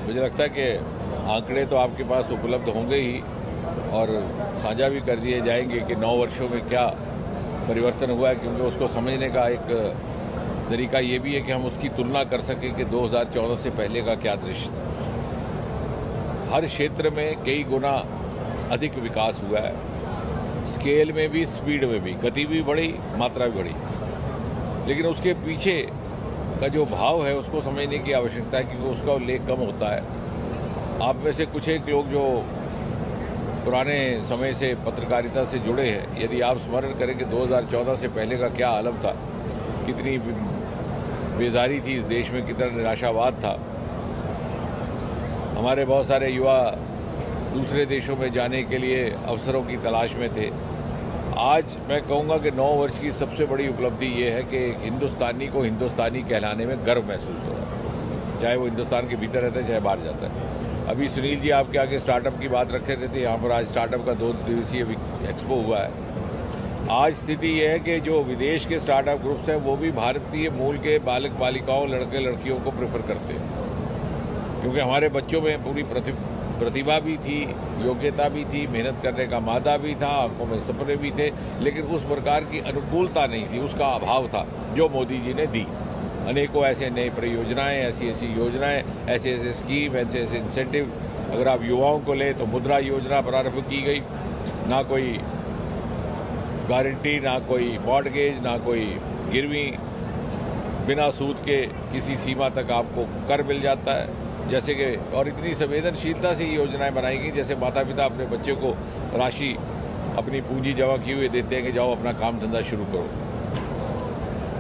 मुझे लगता है कि आंकड़े तो आपके पास उपलब्ध होंगे ही और साझा भी कर दिए जाएंगे कि 9 वर्षों में क्या परिवर्तन हुआ है, क्योंकि उसको समझने का एक तरीका ये भी है कि हम उसकी तुलना कर सकें कि 2014 से पहले का क्या दृश्य था। हर क्षेत्र में कई गुना अधिक विकास हुआ है, स्केल में भी, स्पीड में भी, गति भी बढ़ी, मात्रा भी बढ़ी। लेकिन उसके पीछे का जो भाव है उसको समझने की आवश्यकता है, क्योंकि उसका उल्लेख कम होता है। आप में से कुछ एक लोग जो पुराने समय से पत्रकारिता से जुड़े हैं, यदि आप स्मरण करें कि 2014 से पहले का क्या आलम था, कितनी बेजारी थी इस देश में, कितना निराशावाद था। हमारे बहुत सारे युवा दूसरे देशों में जाने के लिए अवसरों की तलाश में थे। आज मैं कहूँगा कि 9 वर्ष की सबसे बड़ी उपलब्धि ये है कि हिंदुस्तानी को हिंदुस्तानी कहलाने में गर्व महसूस हो रहा है, चाहे वो हिंदुस्तान के भीतर रहता है चाहे बाहर जाता है। अभी सुनील जी आपके आगे स्टार्टअप की बात रखे रहते, यहाँ पर आज स्टार्टअप का 2 दिवसीय एक्सपो हुआ है। आज स्थिति ये है कि जो विदेश के स्टार्टअप ग्रुप्स हैं वो भी भारतीय मूल के बालक बालिकाओं, लड़के लड़कियों को प्रेफर करते हैं, क्योंकि हमारे बच्चों में पूरी प्रतिभा भी थी, योग्यता भी थी, मेहनत करने का मादा भी था, आंखों में सपने भी थे, लेकिन उस प्रकार की अनुकूलता नहीं थी, उसका अभाव था जो मोदी जी ने दी। अनेकों ऐसे नई परियोजनाएं, ऐसी ऐसी योजनाएं, ऐसे ऐसे स्कीम, ऐसे ऐसे इंसेंटिव। अगर आप युवाओं को लें तो मुद्रा योजना प्रारंभ की गई, ना कोई गारंटी, ना कोई मॉर्टगेज, ना कोई गिरवी, बिना सूद के किसी सीमा तक आपको कर मिल जाता है, जैसे कि, और इतनी संवेदनशीलता से ये योजनाएं बनाई गई जैसे माता पिता अपने बच्चे को राशि अपनी पूंजी जमा किए हुए देते हैं कि जाओ अपना काम धंधा शुरू करो।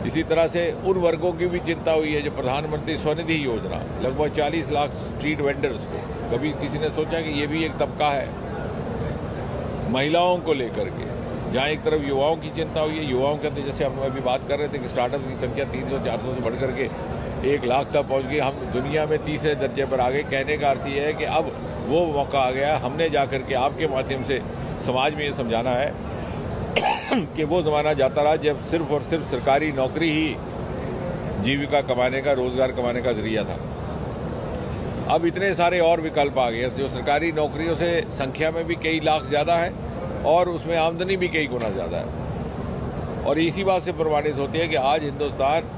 इसी तरह से उन वर्गों की भी चिंता हुई है जो प्रधानमंत्री स्वनिधि योजना, लगभग 40 लाख स्ट्रीट वेंडर्स को, कभी किसी ने सोचा कि ये भी एक तबका है। महिलाओं को लेकर के जहाँ एक तरफ युवाओं की चिंता हुई है, युवाओं के अंदर जैसे हम अभी बात कर रहे थे कि स्टार्टअप की संख्या 300-400 से बढ़ करके 1 लाख तक पहुंच गई, हम दुनिया में तीसरे दर्जे पर आ गए। कहने का अर्थ ये है कि अब वो मौका आ गया, हमने जाकर के आपके माध्यम से समाज में ये समझाना है कि वो ज़माना जाता रहा जब सिर्फ और सिर्फ सरकारी नौकरी ही जीविका कमाने का, रोज़गार कमाने का जरिया था। अब इतने सारे और विकल्प आ गए, जो सरकारी नौकरियों से संख्या में भी कई लाख ज़्यादा है और उसमें आमदनी भी कई गुना ज़्यादा है। और इसी बात से प्रमाणित होती है कि आज हिंदुस्तान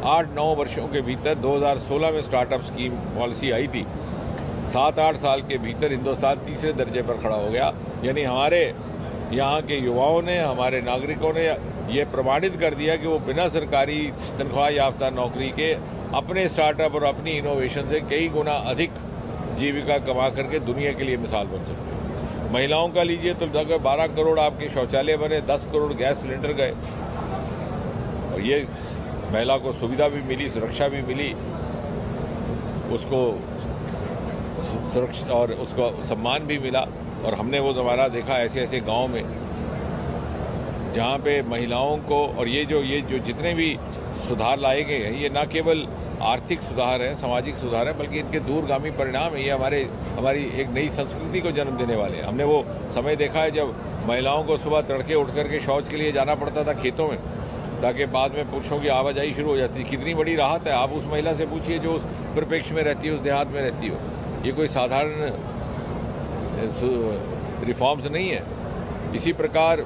8-9 वर्षों के भीतर, 2016 में स्टार्टअप स्कीम पॉलिसी आई थी, 7-8 साल के भीतर हिंदुस्तान तीसरे दर्जे पर खड़ा हो गया। यानी हमारे यहाँ के युवाओं ने, हमारे नागरिकों ने ये प्रमाणित कर दिया कि वो बिना सरकारी तनख्वाह याफ्ता नौकरी के अपने स्टार्टअप और अपनी इनोवेशन से कई गुना अधिक जीविका कमा करके दुनिया के लिए मिसाल बन सकते हैं। महिलाओं का लीजिए तो अगर 12 करोड़ आपके शौचालय बने, 10 करोड़ गैस सिलेंडर गए, और ये महिला को सुविधा भी मिली, सुरक्षा भी मिली, उसको सुरक्षा और उसको सम्मान भी मिला। और हमने वो ज़माना देखा ऐसे ऐसे गांव में जहाँ पे महिलाओं को, और ये जो जितने भी सुधार लाए गए हैं, ये ना केवल आर्थिक सुधार हैं, सामाजिक सुधार हैं, बल्कि इनके दूरगामी परिणाम है। ये हमारी एक नई संस्कृति को जन्म देने वाले हैं। हमने वो समय देखा है जब महिलाओं को सुबह तड़के उठ करके शौच के लिए जाना पड़ता था खेतों में, ताकि बाद में पुरुषों की आवाजाही शुरू हो जाती। कितनी बड़ी राहत है। आप उस महिला से पूछिए जो उस परिप्रेक्ष्य में रहती है, उस देहात में रहती हो। ये कोई साधारण रिफॉर्म्स नहीं है। इसी प्रकार,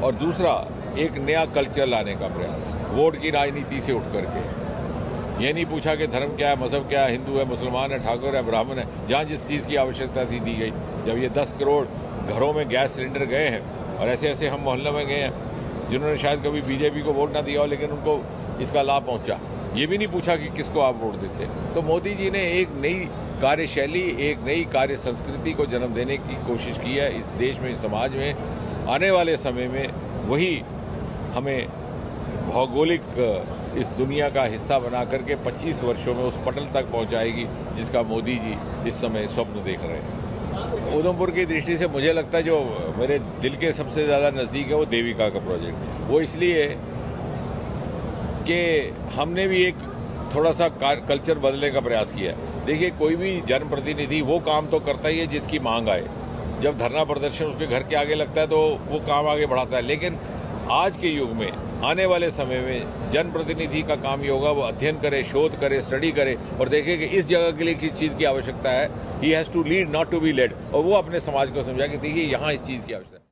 और दूसरा, एक नया कल्चर लाने का प्रयास, वोट की राजनीति से उठ करके। ये नहीं पूछा कि धर्म क्या है, मजहब क्या है, हिंदू है, मुसलमान है, ठाकुर है, ब्राह्मण है। जहाँ जिस चीज़ की आवश्यकता थी दी गई। जब ये 10 करोड़ घरों में गैस सिलेंडर गए हैं, और ऐसे ऐसे हम मोहल्लों में गए हैं जिन्होंने शायद कभी बीजेपी को वोट ना दिया हो, लेकिन उनको इसका लाभ पहुंचा। ये भी नहीं पूछा कि किसको आप वोट देते। तो मोदी जी ने एक नई कार्यशैली, एक नई कार्य संस्कृति को जन्म देने की कोशिश की है इस देश में, इस समाज में। आने वाले समय में वही हमें भौगोलिक इस दुनिया का हिस्सा बना करके 25 वर्षों में उस पटल तक पहुंचाएगी जिसका मोदी जी इस समय स्वप्न देख रहे हैं। उधमपुर की दृष्टि से मुझे लगता है जो मेरे दिल के सबसे ज़्यादा नज़दीक है वो देविका का प्रोजेक्ट। वो इसलिए कि हमने भी एक थोड़ा सा कल्चर बदलने का प्रयास किया है। देखिए, कोई भी जनप्रतिनिधि वो काम तो करता ही है जिसकी मांग आए। जब धरना प्रदर्शन उसके घर के आगे लगता है तो वो काम आगे बढ़ाता है। लेकिन आज के युग में, आने वाले समय में जनप्रतिनिधि का काम ही होगा, वो अध्ययन करे, शोध करे, स्टडी करे और देखे कि इस जगह के लिए किस चीज़ की आवश्यकता है। He has to lead not to be led, और वो अपने समाज को समझा कि देखिए यहाँ इस चीज़ की आवश्यकता है।